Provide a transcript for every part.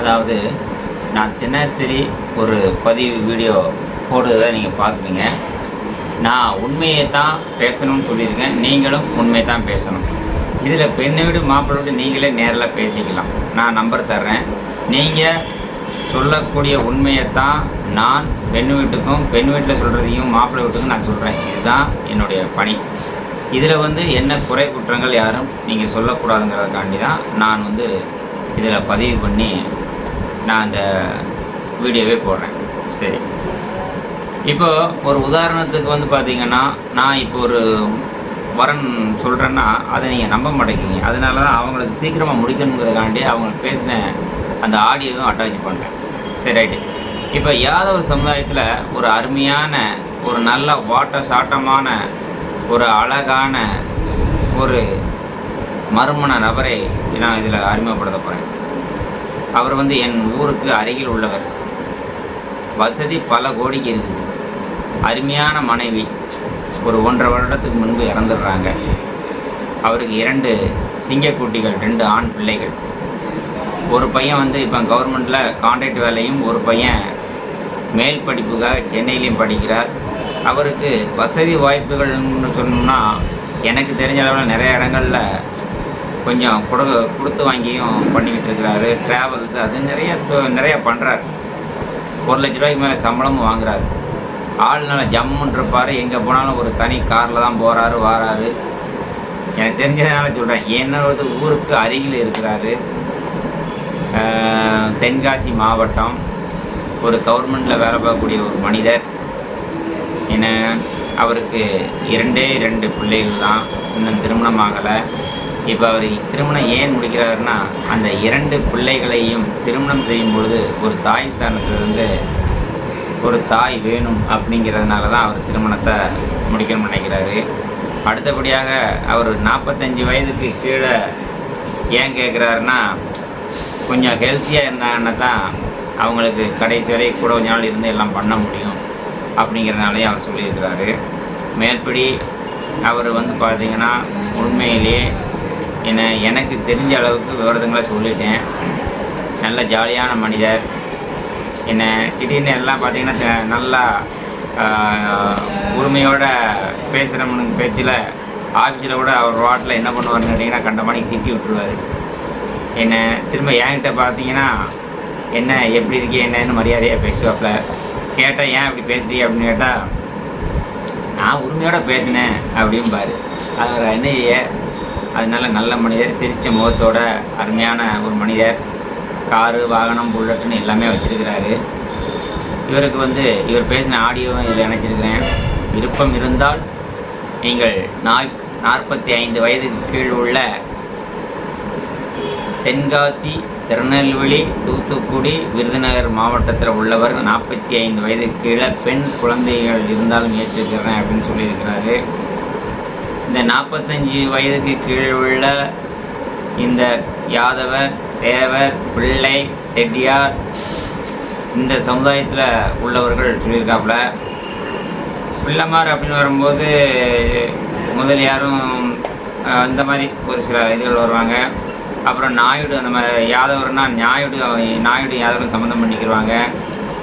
அதாவது நான் தினசரி ஒரு பதிவு வீடியோ போடுறதை நீங்கள் பார்க்குறீங்க. நான் உண்மையை தான் பேசணும்னு சொல்லியிருக்கேன். நீங்களும் உண்மையை தான் பேசணும். இதில் பெண்ணை விட மாப்பிள்ளை விட நீங்களே நேரில் பேசிக்கலாம். நான் நம்பர் தர்றேன். நீங்கள் சொல்லக்கூடிய உண்மையைத்தான் நான் பெண் வீட்டுக்கும் பெண் வீட்டில் சொல்கிறதையும் மாப்பிள்ளை வீட்டுக்கும் நான் சொல்கிறேன். இதுதான் என்னுடைய பணி. இதில் என்ன குறை குற்றங்கள் யாரும் நீங்கள் சொல்லக்கூடாதுங்கிறதுக்காண்டி தான் நான் இதில் பதிவு பண்ணி நான் அந்த வீடியோவே போடுறேன். சரி, இப்போ ஒரு உதாரணத்துக்கு பார்த்தீங்கன்னா, நான் இப்போ ஒரு வரன் சொல்கிறேன்னா அதை நீங்கள் நம்ப மாட்டேங்கிங்க. அதனால தான் அவங்களுக்கு சீக்கிரமாக முடிக்கணுங்கிறதுக்காண்டி அவங்களுக்கு பேசின அந்த ஆடியோவும் அட்டாச் பண்ணுறேன். சரி, ரைட்டு. இப்போ யாதவர் சமுதாயத்தில் ஒரு அருமையான ஒரு நல்ல சாட்டமான ஒரு அழகான ஒரு மறுமண நபரை நான் இதில் அறிமுகப்படுத்த போகிறேன். அவர் என் ஊருக்கு அருகில் உள்ளவர். வசதி பல கோடிக்கு இருக்குது. அருமையான மனைவி. ஒரு 1.5 வருடத்துக்கு முன்பு இறந்துடுறாங்க. அவருக்கு 2 சிங்கக்குட்டிகள், 2 ஆண் பிள்ளைகள். ஒரு பையன் இப்போ கவர்மெண்ட்டில் கான்ட்ராக்ட் வேலையும், ஒரு பையன் மேல் படிப்புக்காக சென்னையிலையும் படிக்கிறார். அவருக்கு வசதி வாய்ப்புகள்னு சொன்னோம்னா, எனக்கு தெரிஞ்ச அளவில் நிறைய இடங்களில் கொஞ்சம் கொடுத்து வாங்கியும் பண்ணிக்கிட்டு இருக்கிறாரு. ட்ராவல்ஸ் அது நிறைய பண்ணுறார். 1 லட்ச ரூபாய்க்கு மேலே சம்பளமும் வாங்குறாரு. ஆள் நல்லா ஜம்முன்னு இருப்பார். எங்கே போனாலும் ஒரு தனி காரில் தான் போகிறாரு வாராரு. எனக்கு தெரிஞ்சதுனால சொல்கிறேன். என்னோட ஊருக்கு அருகில் இருக்கிறாரு. தென்காசி மாவட்டம். ஒரு கவர்மெண்ட்டில் வேலை பார்க்கக்கூடிய ஒரு மனிதர். அவருக்கு 2 பிள்ளைகள் தான். இன்னும் திருமணம் ஆகலை. இப்போ அவர் திருமணம் ஏன் முடிக்கிறாருன்னா, அந்த 2 பிள்ளைகளையும் திருமணம் செய்யும் பொழுது ஒரு தாய் ஸ்தானத்திலிருந்து ஒரு தாய் வேணும் அப்படிங்கிறதுனால தான் அவர் திருமணத்தை முடிக்கணும்னு நினைக்கிறாரு. அடுத்தபடியாக அவர் 45 வயதுக்கு கீழே ஏன் கேட்குறாருன்னா, கொஞ்சம் ஹெல்த்தியாக இருந்தாங்கன்னா தான் அவங்களுக்கு கடைசி வரை கூட கொஞ்ச நாள் இருந்து எல்லாம் பண்ண முடியும் அப்படிங்கிறதுனாலே அவர் சொல்லியிருக்கிறாரு. மேற்படி அவர் பார்த்திங்கன்னா உண்மையிலேயே எனக்கு தெரிஞ்ச அளவுக்கு விவரங்களை சொல்லிட்டேன். நல்ல ஜாலியான மனிதர். திடீர்னு எல்லாம் பார்த்திங்கன்னா நல்லா உரிமையோடு பேசுகிறவனுக்கு பேச்சில் ஆஃபீஸில் கூட அவர் வாட்டில் என்ன பண்ணுவார்னு கேட்டிங்கன்னா, கண்ட மணிக்கு திட்டி விட்டுருவார். திரும்ப என்கிட்ட பார்த்தீங்கன்னா எப்படி இருக்கே என்னன்னு மரியாதையாக பேசுவாப்புல. கேட்டால் ஏன் அப்படி பேசுறீ அப்படின்னு கேட்டால், நான் உரிமையோடு பேசினேன் அப்படிம்பார். அவர் என்னையே அதனால நல்ல மனிதர். சிரித்த முகத்தோட அருமையான ஒரு மனிதர். காரு வாகனம் புல்லட்டுன்னு எல்லாமே வச்சுருக்கிறாரு. இவருக்கு இவர் பேசின ஆடியோவும் இதில் இணைச்சிருக்கிறேன். விருப்பம் இருந்தால் நீங்கள் 45 வயதுக்கு கீழ் உள்ள தென்காசி, திருநெல்வேலி, தூத்துக்குடி, விருதுநகர் மாவட்டத்தில் உள்ளவர் 45 வயதுக்கு கீழே பெண் குழந்தைகள் இருந்தாலும் ஏற்றிருக்கிறேன் அப்படின்னு சொல்லியிருக்கிறாரு. இந்த 45 வயதுக்கு கீழே உள்ள இந்த யாதவர், தேவர், பிள்ளை, செட்டியார் இந்த சமுதாயத்தில் உள்ளவர்கள் சொல்லியிருக்காப்புல. பிள்ளைமார் அப்படின்னு வரும்போது முதலியாரும் அந்த மாதிரி ஒரு சில இதுகள் வருவாங்க. அப்புறம் நாயுடு, அந்த மாதிரி யாதவர்னா நாயுடு யாதவரும் சம்மந்தம் பண்ணிக்கிடுவாங்க.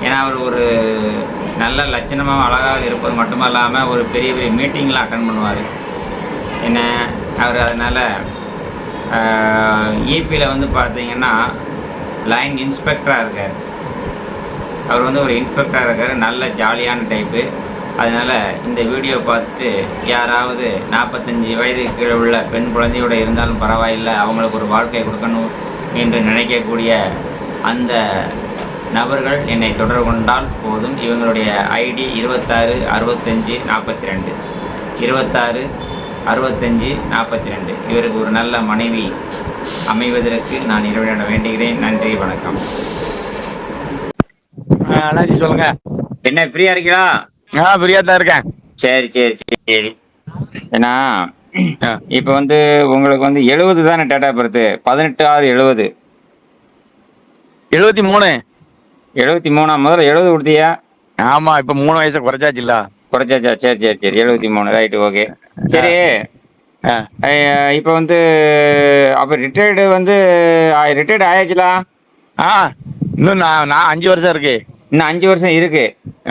ஏன்னா அவர் ஒரு நல்ல லட்சணமாக அழகாக இருப்பது மட்டும் இல்லாமல் ஒரு பெரிய பெரிய மீட்டிங்லாம் அட்டன் பண்ணுவார். அவர் அதனால் ஈபியில் பார்த்தீங்கன்னா லைன் இன்ஸ்பெக்டராக இருக்கார். அவர் ஒரு இன்ஸ்பெக்டராக இருக்கார். நல்ல ஜாலியான டைப்பு. அதனால் இந்த வீடியோ பார்த்துட்டு யாராவது 45 வயதுக்கு கீழே உள்ள பெண் குழந்தையோடு இருந்தாலும் பரவாயில்லை, அவங்களுக்கு ஒரு வாழ்க்கை கொடுக்கணும் என்று நினைக்கக்கூடிய அந்த நபர்கள் என்னை தொடர்பு கொண்டால் போதும். இவங்களுடைய ஐடி 26 65 42 26 65 42. இவருக்கு ஒரு நல்ல மனைவி அமைவதற்கு நான் இறைவனிடம் வேண்டுகிறேன். நன்றி, வணக்கம். சொல்லுங்க. என்ன ஃப்ரீயா இருக்கீங்களா? ஃப்ரீயா தான் இருக்கேன். சரி சரி சரி. ஏன்னா இப்போ உங்களுக்கு 70 தானே டேட்டா பர்த்? 18/6/70. 73. 73 முதல்ல 70 கொடுத்தியா? ஆமா, இப்ப 3 வயசு குறைச்சாச்சுல்ல. குறைச்சாச்சா? சரி சரி சரி. 73. Right, okay. சரி, இப்போ அப்போ ரிட்டையர்டு ரிட்டையர்டு ஆயாச்சுலா? இன்னும் நான் 5 வருஷம் இருக்கு. இன்னும் 5 வருஷம் இருக்கு.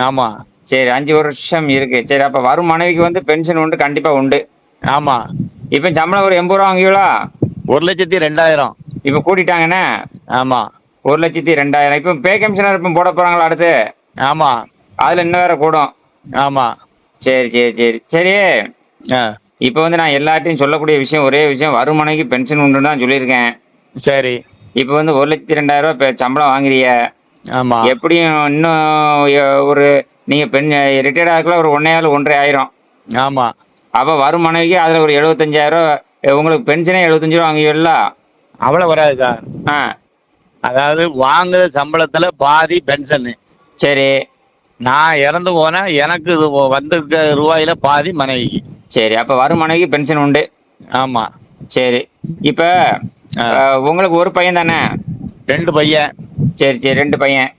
ஆமா சரி, 5 வருஷம் இருக்கு. சரி, அப்ப வரும் மனைவிக்கு வந்து பென்ஷன் உண்டு, கண்டிப்பா உண்டு. ஆமா. இப்ப சம்பளம் ஒரு 80 ரூபா வாங்குவீங்களா? 1,02,000. இப்ப கூட்டிட்டாங்கண்ணே. ஆமா 1,02,000. இப்ப பே கமிஷனர் இப்ப போட போறாங்களா அடுத்து? ஆமா அதுல இன்னும் வேற கூடும். ஆமா. சரி சரி சரி சரி. ஆ இப்ப வந்து நான் எல்லார்ட்டையும் சொல்லக்கூடிய விஷயம் ஒரே விஷயம், வரும் மனைவிக்கு பென்ஷன் உண்டுன்னு தான் சொல்லியிருக்கேன். சரி. இப்ப வந்து 1,02,000 சம்பளம் வாங்குறீங்க. ஆமா எப்படியும் இன்னும் ஒரு நீங்க ரிட்டையர்ட் ஆகல ஒரு 1,500 1,500 ஆயிரம். ஆமா. அப்ப வரும் மனைவிக்கு அதுல ஒரு 75,000 உங்களுக்கு பென்ஷனே 75 ரூபா வாங்குவீங்களா? அவ்வளவு வராது சார். ஆ அதாவது வாங்குற சம்பளத்துல பாதி பென்ஷன். சரி நான் இறந்து போனா எனக்கு இது வந்திருக்க ரூபாயில பாதி மனைவிக்கு. சரி. அப்ப வரும் மனைவிக்கு பென்ஷன் உண்டு. ஆமா. சரி. இப்ப ஆ. உங்களுக்கு ஒரு பையன் தானே? 2 பையன். சரி சரி, 2 பையன்.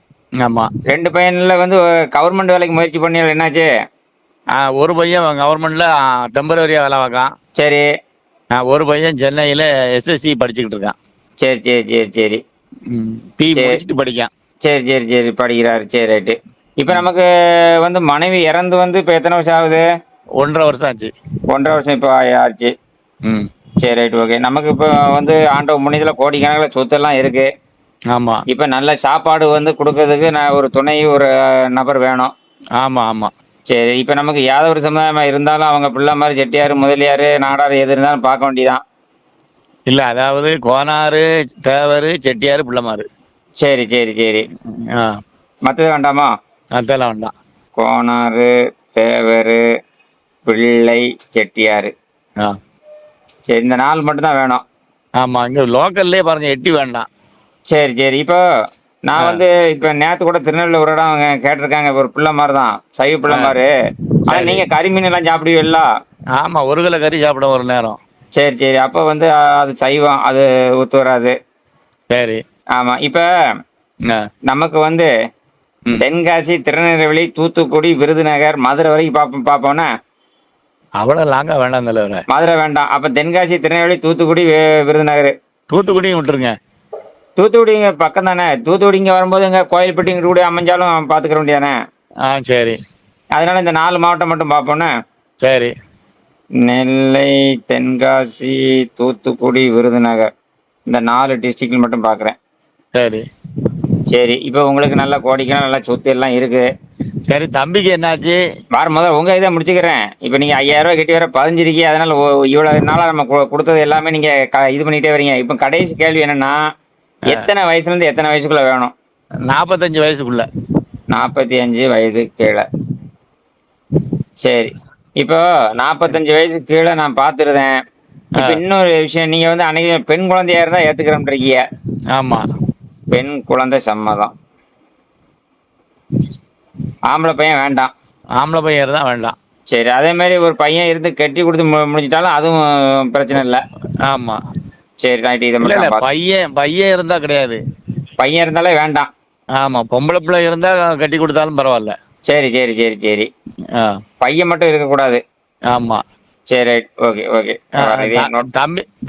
ஆமா. 2 பையன்ல வந்து கவர்மெண்ட் வேலைக்கு முயற்சி பண்ணியால் என்னாச்சு? ஒரு பையன் கவர்மெண்ட்ல டெம்பரரியா வேலை பார்க்கான். சரி ஒரு பையன் சென்னையில எஸ்எஸ்சி படிச்சுக்கிட்டு இருக்கான். சரி சரி சரி சரி பி சரி முடிச்சுட்டு படிக்கான். சரி சரி சரி படிக்கிறாரு. சரி ரைட்டு. இப்ப நமக்கு வந்து மனைவி இறந்து வந்து இப்ப எத்தனை வருஷம் ஆகுது? 1.5 வருஷம் ஆச்சு. 1.5 வருஷம் இப்போ ஆச்சு. ம். சரி ரைட் ஓகே. நமக்கு இப்போ வந்து ஆண்டவ புண்ணியத்தில் கோடிக்கணக்கில் சொத்தெல்லாம் இருக்கு. ஆமா இப்போ நல்ல சாப்பாடு வந்து கொடுக்கறதுக்கு நான் ஒரு துணை ஒரு நபர் வேணும். ஆமா ஆமா. சரி, இப்போ நமக்கு யாதவ ஒரு சமுதாயமாக இருந்தாலும் அவங்க பிள்ளை மாதிரி செட்டியார் முதலியார் நாடார் எது இருந்தாலும் பார்க்க வேண்டியதான். இல்ல அதாவது கோனாரு தேவரு செட்டியாரு பிள்ளைமாரு. சரி சரி சரி. ஆ மற்றது வேண்டாமா? அதெல்லாம் வேண்டாம். கோனார் தேவர் பிள்ளை செட்டியார். ஆ சரி, இந்த 4 மட்டும்தான் வேணும். ஆமா. இங்க லோக்கல்லே பாருங்க, எட்டி வேண்டாம். சரி சரி. இப்போ நான் வந்து இப்போ நேற்று கூட திருநெல்வேலியில் ஒரு இடம் அவங்க கேட்டிருக்காங்க, ஒரு பிள்ளை மாதிரி தான், சைவ பிள்ளை மாதிரி. ஆனால் சரி. நீங்கள் கறிமீன் எல்லாம் சாப்பிடுவீல்ல? ஆமா, 1 கிலோ கறி சாப்பிட ஒரு நேரம். சரி சரி. அப்போ வந்து அது சைவம், அது ஒத்து வராது. சரி. ஆமாம். இப்போ ஆ. நமக்கு வந்து ம். தென்காசி திருநெல்வேலி தூத்துக்குடி விருதுநகர் மதுரை வரைக்கும் பார்ப்போம்னா? அவ்வளவு லாங்கா வேண்டாம் தலைவர. மதுரை வேண்டாம். அப்போ தென்காசி திருநெல்வேலி தூத்துக்குடி விருதுநகர். தூத்துக்குடியும் விட்டுருங்க. தூத்துக்குடி இங்கே பக்கம் தானே. தூத்துக்குடி இங்கே வரும்போது இங்கே கோயில்பட்டி இங்கே கூட அமைஞ்சாலும் பார்த்துக்கிற வேண்டியதானே. சரி. அதனால இந்த 4 மாவட்டம் மட்டும் பார்ப்போம்னா? சரி. நெல்லை தென்காசி தூத்துக்குடி விருதுநகர், இந்த 4 டிஸ்ட்ரிக்ட் மட்டும் பார்க்குறேன். சரி. சரி. இப்போ உங்களுக்கு நல்ல கோடிக்கெல்லாம் நல்ல சொத்து எல்லாம் இருக்குது. சரி, தம்பிக்கு என்னாச்சு? முதல்ல உங்கள் இதை முடிச்சுக்கிறேன். இப்போ நீங்கள் 5,000 ரூபா கட்டி வர பதிஞ்சிருக்கீங்க. அதனால் இவ்வளோ நாளாக நம்ம கொடுத்தது எல்லாமே நீங்கள் இது பண்ணிகிட்டே வரீங்க. இப்போ கடைசி கேள்வி என்னென்னா, எத்தனை வயசுலேருந்து எத்தனை வயசுக்குள்ளே வேணும்? 45 வயசுக்குள்ள. 45 வயது கீழே. சரி. இப்போ 45 வயசு கீழே நான் பார்த்துருந்தேன். இப்போ இன்னொரு விஷயம், நீங்கள் வந்து அன்னைக்கு பெண் குழந்தையா இருந்தால் ஏற்றுக்கிறோம்ன்றீங்க. ஆமா. பெண் குழந்தை சம்மதம். ஆம்பளை பையன் வேண்டாம். ஆம்பளை பையன் தான் வேண்டாம். சரி, அதே மாதிரி ஒரு பையன் இருந்து கட்டி கொடுத்து முடிச்சிட்டாலும் அதுவும் பிரச்சனை இல்லை. ஆமா. சரி ரைட்டு. இதை இல்ல இல்ல, மட்டும் பையன் இருந்தா கிடையாது. பையன் இருந்தாலே வேண்டாம். ஆமா, பொம்பளை பிள்ளை இருந்தா கட்டி கொடுத்தாலும் பரவாயில்ல. சரி சரி சரி சரி. ஆ. பையன் மட்டும் இருக்கக்கூடாது. ஆமா. சரி ரைட் ஓகே ஓகே.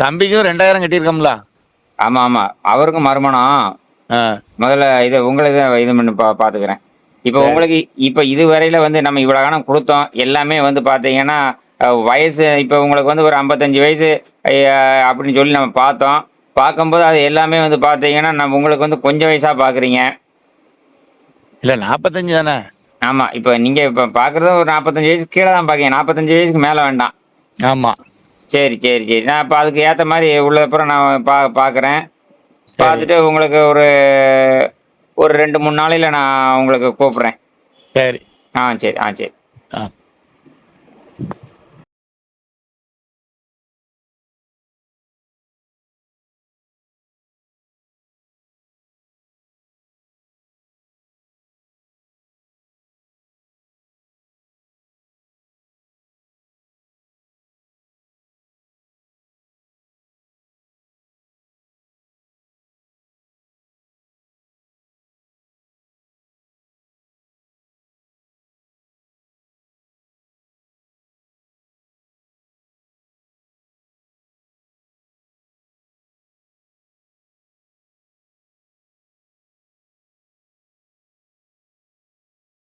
தம்பிக்கும் 2,000 கட்டியிருக்கோம்ல. ஆமாம் ஆமாம், அவருக்கும் மறுமணம். முதல்ல இதை உங்களை இது பண்ணி பார்த்துக்கிறேன். இப்போ உங்களுக்கு இப்போ இதுவரையில் வந்து நம்ம இவ்வளோ காலம் கொடுத்தோம் எல்லாமே வந்து பார்த்தீங்கன்னா வயசு இப்போ உங்களுக்கு வந்து ஒரு 55 வயசு அப்படின்னு சொல்லி நம்ம பார்த்தோம். பார்க்கும்போது அது எல்லாமே வந்து பார்த்தீங்கன்னா நம்ம உங்களுக்கு வந்து கொஞ்சம் வயசாக பார்க்குறீங்க. இல்ல 45 தானே. ஆமாம். இப்போ நீங்கள் இப்போ பார்க்குறது ஒரு 45 வயசுக்கு கீழே தான் பார்க்கீங்க. 45 வயசுக்கு மேலே வேண்டாம். ஆமா. சரி சரி சரி. நான் இப்போ அதுக்கு ஏற்ற மாதிரி உள்ளதுப்புறம் நான் பார்க்குறேன். பார்த்துட்டு உங்களுக்கு ஒரு 2-3 நாளையில் நான் உங்களுக்கு கூப்பிட்றேன். சரி. சரி சரி.